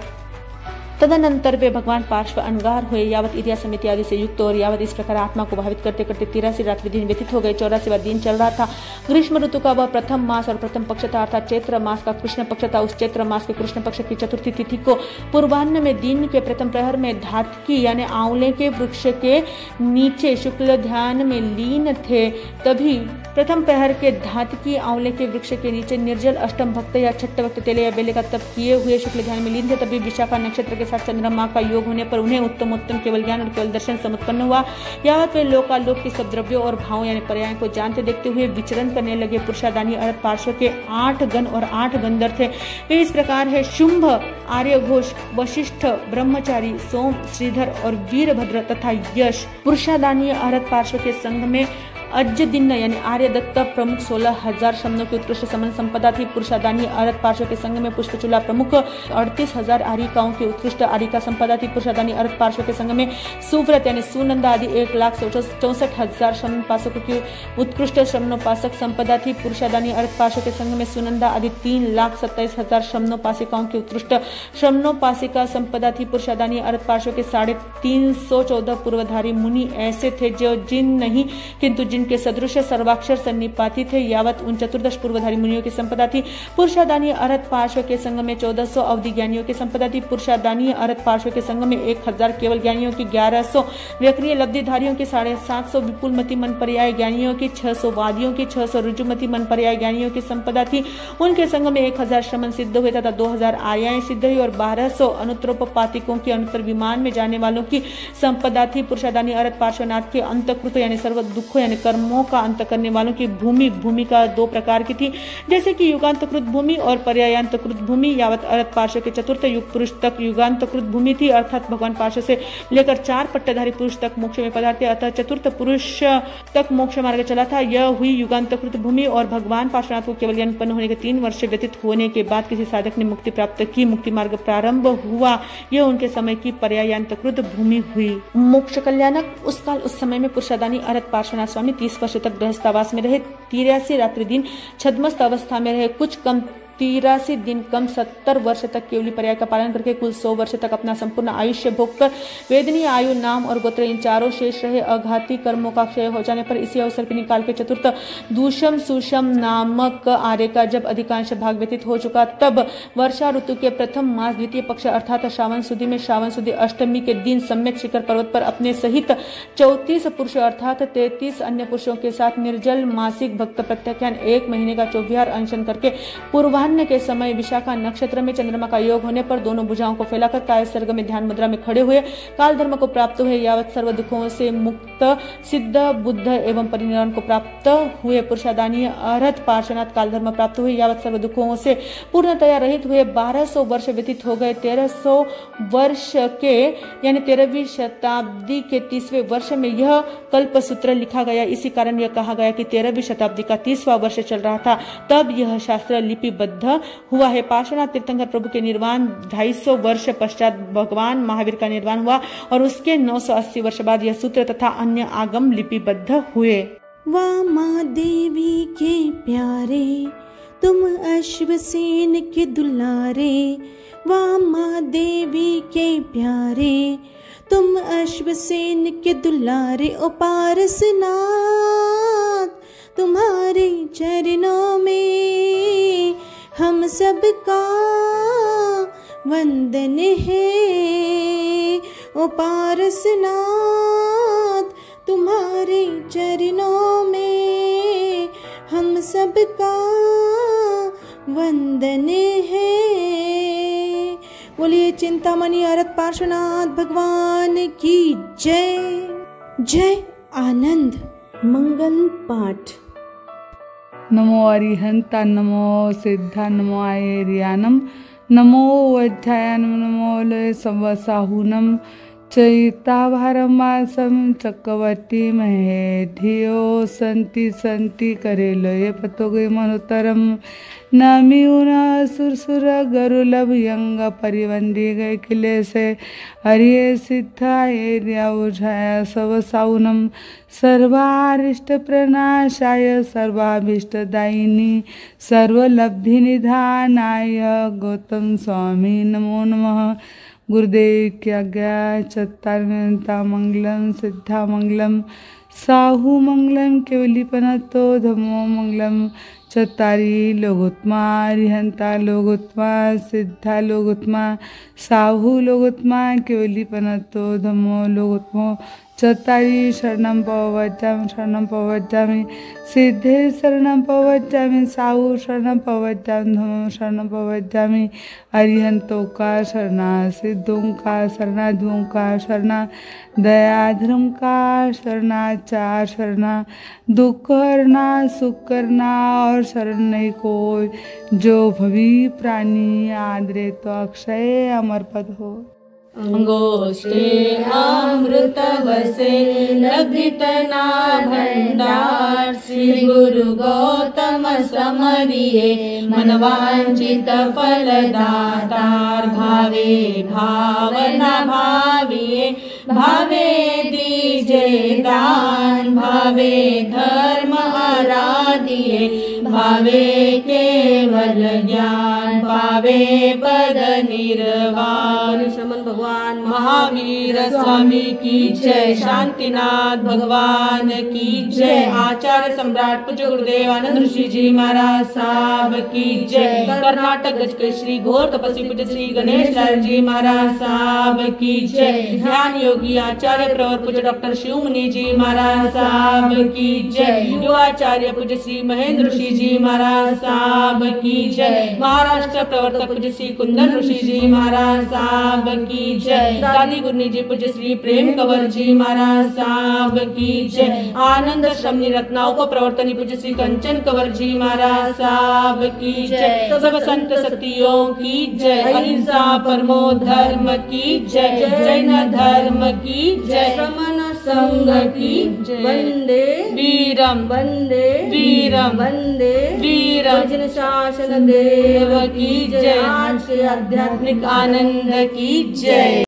तदनंतर वे भगवान पार्श्व अंगार हुए, यावत इरिया समिति आदि से युक्त और यावत इस प्रकार आत्मा को भावित करते करते 83 रात्रि दिन व्यतीत हो गए। 84वां दिन चल रहा था। ग्रीष्म ऋतु का वह प्रथम मास और प्रथम पक्ष था, अर्थात चैत्र मास का कृष्ण पक्ष था। उस चैत्र मास के कृष्ण पक्ष की चतुर्थी तिथि को पूर्वाह्न में दिन के प्रथम प्रहर में धातकी यानी आंवले के वृक्ष के नीचे शुक्ल ध्यान में लीन थे। तभी प्रथम प्रहर के धातकी आंवले के वृक्ष के नीचे निर्जल अष्टम भक्त या छठ भक्त तेले या बेले का तप किए हुए शुक्ल ध्यान में लीन थे। तभी विशाखा नक्षत्र के साथ चंद्रमा का योग होने पर उन्हें उत्तम उत्तम केवल ज्ञान और केवल दर्शन समुत्पन्न हुआ। यावत वे लोकालोक की सब द्रव्यों और भावों यानी पर्यायों को जानते देखते हुए विचरण करने लगे। पुरुषादानी अर्थ पार्श्व के 8 गण और 8 गंधर्व थे। वे इस प्रकार है: शुंभ, आर्यघोष, वशिष्ठ, ब्रह्मचारी, सोम, श्रीधर और वीरभद्र तथा यश। पुरुषादानी अर्थ पार्श्व के संघ में अज्जदिन्न यानी आर्यदत्त प्रमुख 16,000 शमनों की उत्कृष्ट समन संपदा थी। पुरुषादानी अरत पार्श्व के संघ में पुष्पचूला प्रमुख 38,000 आरिकाओं की उत्कृष्ट आरिका संपदा थी। पुरुषादानी अरत पार्श्व के संघ में सुव्रत यानी सुनंदा आदि 1,64,000 शमन पासकों की उत्कृष्ट शमनोपासक संपदा थी। पुरुषादानी अरत पार्श्व के संघ में सुनंदा आदि 3,27,000 शमनोपासिकाओं की उत्कृष्ट शमनोपासिका संपदा थी। पुरुषादानी अरत पार्श्व के 314 पूर्वधारी मुनि ऐसे थे जो जिन नहीं किंतु जिनके सदृश सर्वाक्षर सन्निपाती थे। यावत उन 14 पूर्वधारी मुनियों की संपदा थी। पुरुषादानी अरत पार्श्व के संघ में 1400 अवधि ज्ञानियों की संपदा थी। पुरुषादानी अरत पार्श्व के संघ में 1000 केवल ज्ञानियों की, 1100 व्यक्रिय लब्धिधारियों की, 750 विपुलमति मन पर्याय ज्ञानियों की, 600 वादियों की, 600 ऋजुमति मन पर्याय ज्ञानियों की संपदा थी। उनके संघ में 1000 श्रमण सिद्ध हुए तथा 2000 आर्याएं सिद्ध हुई और 1200 अनुत्तरोपातिकों की अनुत्तर विमान में जाने वालों की संपदा थी। पुरुषादानी अरत पार्श्वनाथ के अंतकृत यानी सर्व दुखों यानी कर्मों का अंत करने वालों की भूमिका 2 प्रकार की थी, जैसे कि युगांतकृत भूमि और पर्यायांतकृत भूमि। यावत अरत पार्श्व के चतुर्थ युग पुरुष तक युगांतकृत भूमि थी, अर्थात भगवान पार्श्व से लेकर 4 पट्टधारी पुरुष तक मोक्ष में पधारते, अतः चतुर्थ पुरुष तक मोक्ष मार्ग चला था। यह हुई युगांतकृत भूमि और भगवान पार्श्वनाथ को केवल ज्ञान उत्पन्न होने के 3 वर्ष व्यतीत होने के बाद किसी साधक ने मुक्ति प्राप्त की, मुक्ति मार्ग प्रारंभ हुआ। यह उनके समय की पर्यायांतकृत भूमि हुई। मोक्ष कल्याणक उस काल उस समय में पुरुषादानी अरत पार्श्वनाथ स्वामी 30 वर्ष तक गृहस्थावास में रहे, 83 रात्रि दिन छद्मस्त अवस्था में रहे, कुछ कम 83 दिन कम 70 वर्ष तक केवली पर्याय का पालन करके कुल 100 वर्ष तक अपना संपूर्ण आयुष्य भोग कर वेदनीय आयु, नाम और गोत्र इन चारों शेष रहे। अघाती कर्मों का क्षय हो जाने पर इसी अवसर के निकाल के चतुर्थ दूषम सुषम नामक आर्य का जब अधिकांश भाग व्यतीत हो चुका, तब वर्षा ऋतु के प्रथम मास द्वितीय पक्ष अर्थात श्रावण सुदी में श्रावण सुदी अष्टमी के दिन सम्यक शिखर पर्वत पर अपने सहित 34 पुरुषों अर्थात 33 अन्य पुरुषों के साथ निर्जल मासिक भक्त प्रत्याख्यान 1 महीने का 24 अनशन करके पूर्वाह्न के समय विशाखा नक्षत्र में चंद्रमा का योग होने पर दोनों भुजाओं को फैलाकर काय सर्ग में ध्यान मुद्रा में खड़े हुए काल धर्म को प्राप्त हुए। यावत सर्व दुखों से मुक्त सिद्ध बुद्ध एवं परिनिर्वाण को प्राप्त हुए। पुरुषादानी अरहत पार्श्वनाथ काल धर्म प्राप्त हुए। यावत सर्व दुखों से पूर्णतया रहित हुए। 1200 वर्ष व्यतीत हो गए। 1300 वर्ष के यानी 13वीं शताब्दी के 30वें वर्ष में यह कल्प सूत्र लिखा गया। इसी कारण यह कहा गया कि 13वीं शताब्दी का 30वां वर्ष चल रहा था, तब यह शास्त्र लिपिबद्ध हुआ है। पार्श्वनाथ तीर्थंकर प्रभु के निर्वाण 250 वर्ष पश्चात भगवान महावीर का निर्वाण हुआ और उसके 980 वर्ष बाद यह सूत्र तथा अन्य आगम लिपिबद्ध हुए। वामा देवी के प्यारे तुम अश्वसेन के दुलारे, वामा देवी के प्यारे तुम अश्वसेन के दुलारे, ओ पारसनाथ तुम्हारे चरणों में हम सबका वंदन है। ओ पारसनाथ तुम्हारे चरणों में हम सबका वंदन है। बोलिए चिंतामणि अरहत पार्श्वनाथ भगवान की जय। जय आनंद मंगल पाठ। नमो अरिहंता नमो सिद्धा नमो आयर्यानम नमो अध्यायनम नमो लय संवसाहुनम चैताभारमासं चक्रवर्ती महे धियो सन्ति सन्ति करेलये पतोगे मनोतरम नमिउना सुरसुर गरुलभयंग परिवंदी गए किले से हरिये सिद्धाये द्याउझाया सब साउनम सर्वारिष्ट प्रणाशाय सर्वाभीष्टदायिनी सर्वलब्धि निधानाय गौतम स्वामी नमो नमः। गुरुदेव की आज्ञा। चत्तारता मंगलम सिद्धा मंगलम साहू मंगलम केवलीपनतो धम्मो मंगलम चत्तारी लोगोत्मा रिहंता लोगोत्मा सिद्धा लोगोत्मा साहू लोगोत्मा केवलीपनतो धम्मो लोगोत्मो चत्तारी शरणं पवज्जामि सिद्धे शरणं पवज्जामि साहू शरणं पवज्जामि धम्मो शरणं पवज्जामि अरिहंतों का शरणा सिद्धों का शरणा धुओं का शरणा दयाधर्म का शरणा चार शरणा दुख करना सुख करना और शरण नहीं कोई जो भवी प्राणी आदरे तो अक्षय अमर पद हो। अंगोष्ठे अमृत वसे लभितना भंडार श्री गुरु गौतम समरिये मनवांचित फलदातार भावे भावना भाविये भावे दीजे दान भावे धर्म आराधिये भावे केवल ज्ञान पावे पद निर्वाण। श्रमण भगवान महावीर स्वामी की जय। शांतिनाथ भगवान की जय। आचार्य सम्राट पूज्य गुरुदेव आनंद ऋषि जी महाराज साहब की जय। कर्नाटक गज के श्री घोर तपस्वी पूज्य श्री गणेश लाल जी महाराज साहब की जय। ध्यान योगी आचार्य प्रवर पूज्य डॉक्टर शिव मुनि जी महाराज साहब की जय। युवाचार्य पूज्य श्री महेंद्र ऋषि जी महाराज साहब की जय। महाराष्ट्र प्रवर्तक पूज्य श्री कुंदन ऋषि जी महाराज साहब की जय। दादी गुरनी जी पूज्य श्री प्रेम कंवर जी महाराज साहब की जय। आनंद श्रमणी रत्ना उप प्रवर्तनी पूज्य श्री कंचन कंवर जी महाराज साहब की जय। सब संत सतियों की जय। अहिंसा परमो धर्म की जय। जैन धर्म की जय। श्रमण संघ की जय। वंदे वीरम वंदे वीरम वंदे वीरम। भजन शासन देव की जय। आध्यात्मिक आनंद की जय।